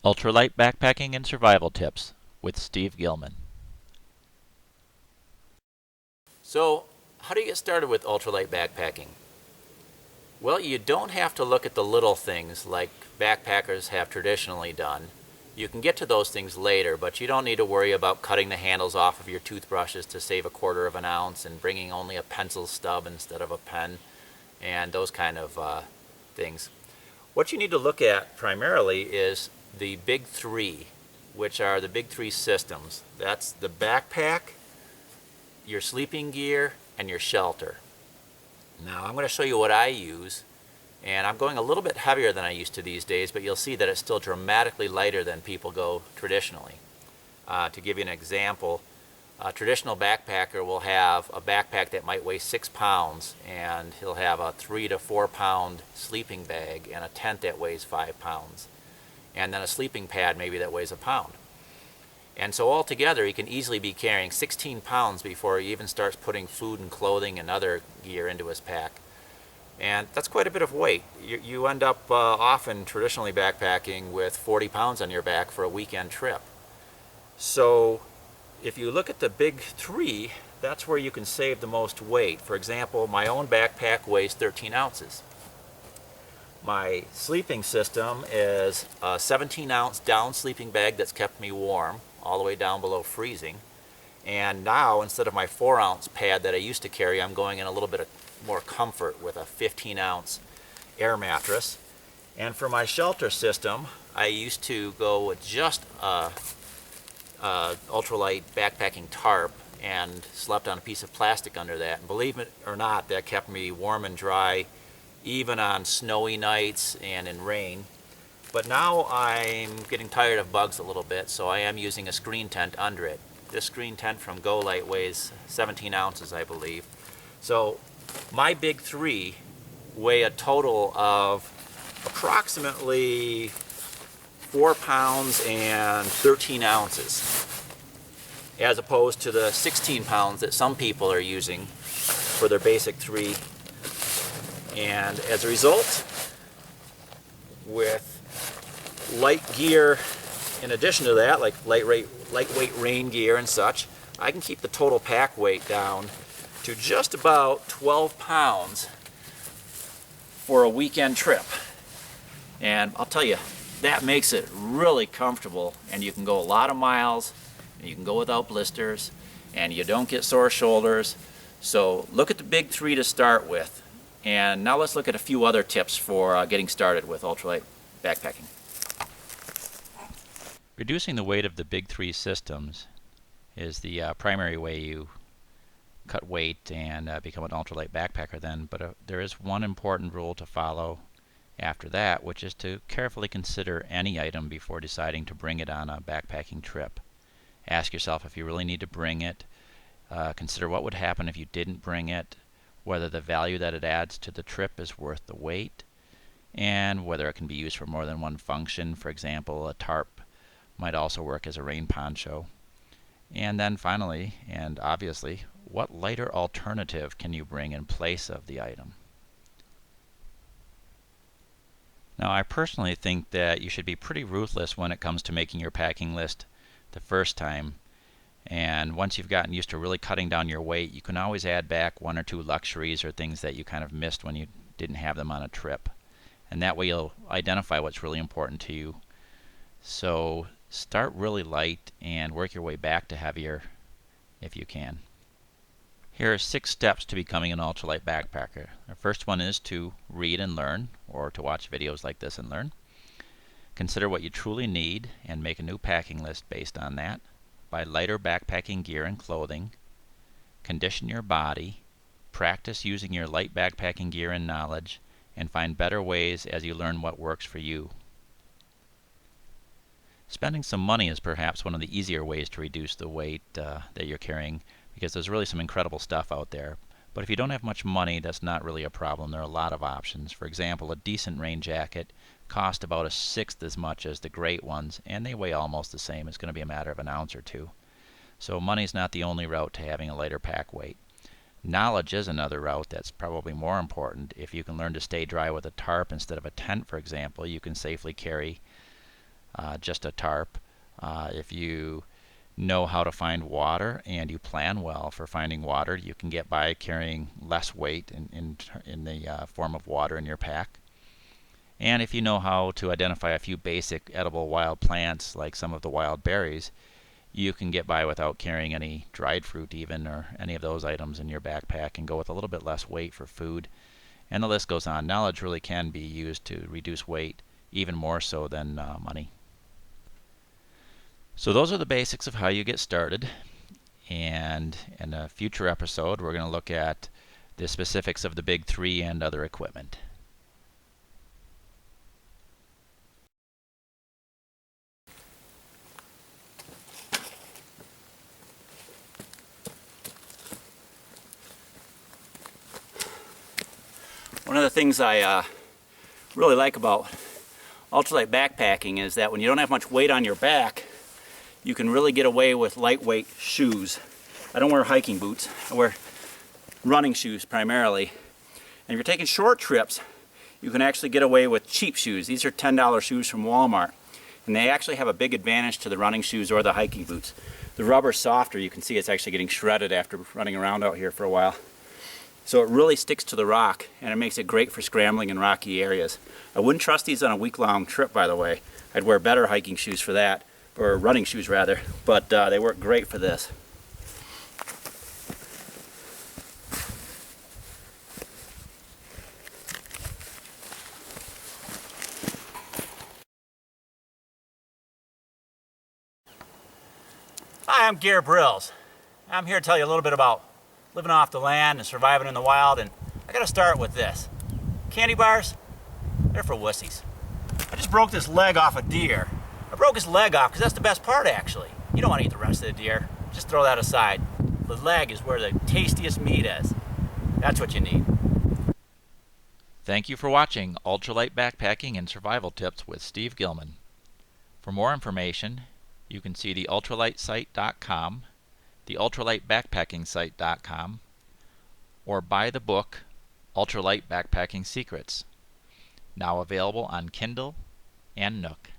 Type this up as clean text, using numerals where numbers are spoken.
Ultralight Backpacking and Survival Tips with Steve Gilman. So, how do you get started with ultralight backpacking? Well, you don't have to look at the little things like backpackers have traditionally done. You can get to those things later, but you don't need to worry about cutting the handles off of your toothbrushes to save 1/4 of an ounce and bringing only a pencil stub instead of a pen and those kind of things. What you need to look at primarily is the big three, which are the big three systems. That's the backpack, your sleeping gear, and your shelter. Now I'm going to show you what I use, and I'm going a little bit heavier than I used to these days, but you'll see that it's still dramatically lighter than people go traditionally. To give you an example, a traditional backpacker will have a backpack that might weigh 6 pounds, and he'll have a 3 to 4 pound sleeping bag and a tent that weighs 5 pounds, and then a sleeping pad maybe that weighs a pound. And so altogether he can easily be carrying 16 pounds before he even starts putting food and clothing and other gear into his pack. And that's quite a bit of weight. You end up often traditionally backpacking with 40 pounds on your back for a weekend trip. So if you look at the big three, that's where you can save the most weight. For example, my own backpack weighs 13 ounces. My sleeping system is a 17-ounce down sleeping bag that's kept me warm all the way down below freezing. And now, instead of my 4-ounce pad that I used to carry, I'm going in a little bit of more comfort with a 15-ounce air mattress. And for my shelter system, I used to go with just a ultralight backpacking tarp and slept on a piece of plastic under that. And believe it or not, that kept me warm and dry even on snowy nights and in rain. But now I'm getting tired of bugs a little bit, so I am using a screen tent under it. This screen tent from Light weighs 17 ounces, I believe. So my big three weigh a total of approximately 4 pounds and 13 ounces, as opposed to the 16 pounds that some people are using for their basic three. And as a result, with light gear in addition to that, like lightweight rain gear and such, I can keep the total pack weight down to just about 12 pounds for a weekend trip. And I'll tell you, that makes it really comfortable, and you can go a lot of miles, and you can go without blisters, and you don't get sore shoulders. So look at the big three to start with. And now let's look at a few other tips for getting started with ultralight backpacking. Reducing the weight of the big three systems is the primary way you cut weight and become an ultralight backpacker then, but there is one important rule to follow after that, which is to carefully consider any item before deciding to bring it on a backpacking trip. Ask yourself if you really need to bring it. Consider what would happen if you didn't bring it, whether the value that it adds to the trip is worth the weight, and whether it can be used for more than one function. For example, a tarp might also work as a rain poncho. And then finally, and obviously, what lighter alternative can you bring in place of the item? Now, I personally think that you should be pretty ruthless when it comes to making your packing list the first time. And once you've gotten used to really cutting down your weight, you can always add back 1 or 2 luxuries or things that you kind of missed when you didn't have them on a trip. And that way you'll identify what's really important to you. So start really light and work your way back to heavier if you can. Here are 6 steps to becoming an ultralight backpacker. The first one is to read and learn, or to watch videos like this and learn. Consider what you truly need and make a new packing list based on that. Buy lighter backpacking gear and clothing. Condition your body. Practice using your light backpacking gear and knowledge, and find better ways as you learn what works for you. Spending some money is perhaps one of the easier ways to reduce the weight that you're carrying, because there's really some incredible stuff out there. But if you don't have much money, that's not really a problem. There are a lot of options. For example, a decent rain jacket cost about 1/6 as much as the great ones, and they weigh almost the same. It's going to be a matter of an ounce or two. So money's not the only route to having a lighter pack weight. Knowledge is another route that's probably more important. If you can learn to stay dry with a tarp instead of a tent, for example, you can safely carry just a tarp. If you know how to find water and you plan well for finding water, you can get by carrying less weight in the form of water in your pack. And if you know how to identify a few basic edible wild plants like some of the wild berries, you can get by without carrying any dried fruit even or any of those items in your backpack and go with a little bit less weight for food. And the list goes on. Knowledge really can be used to reduce weight, even more so than money. So those are the basics of how you get started. And in a future episode, we're going to look at the specifics of the big three and other equipment. One of the things I really like about ultralight backpacking is that when you don't have much weight on your back, you can really get away with lightweight shoes. I don't wear hiking boots. I wear running shoes primarily. And if you're taking short trips, you can actually get away with cheap shoes. These are $10 shoes from Walmart. And they actually have a big advantage to the running shoes or the hiking boots. The rubber's softer. You can see it's actually getting shredded after running around out here for a while. So it really sticks to the rock, and it makes it great for scrambling in rocky areas. I wouldn't trust these on a week-long trip, by the way. I'd wear better hiking shoes for that, or running shoes rather, but they work great for this. Hi, I'm Gare Brills. I'm here to tell you a little bit about living off the land and surviving in the wild, and I gotta start with this. Candy bars, they're for wussies. I just broke this leg off a deer. I broke his leg off because that's the best part actually. You don't want to eat the rest of the deer. Just throw that aside. The leg is where the tastiest meat is. That's what you need. Thank you for watching Ultralight Backpacking and Survival Tips with Steve Gilman. For more information, you can see the ultralitesite.com, the ultralightbackpackingsite.com, or buy the book Ultralight Backpacking Secrets, now available on Kindle and Nook.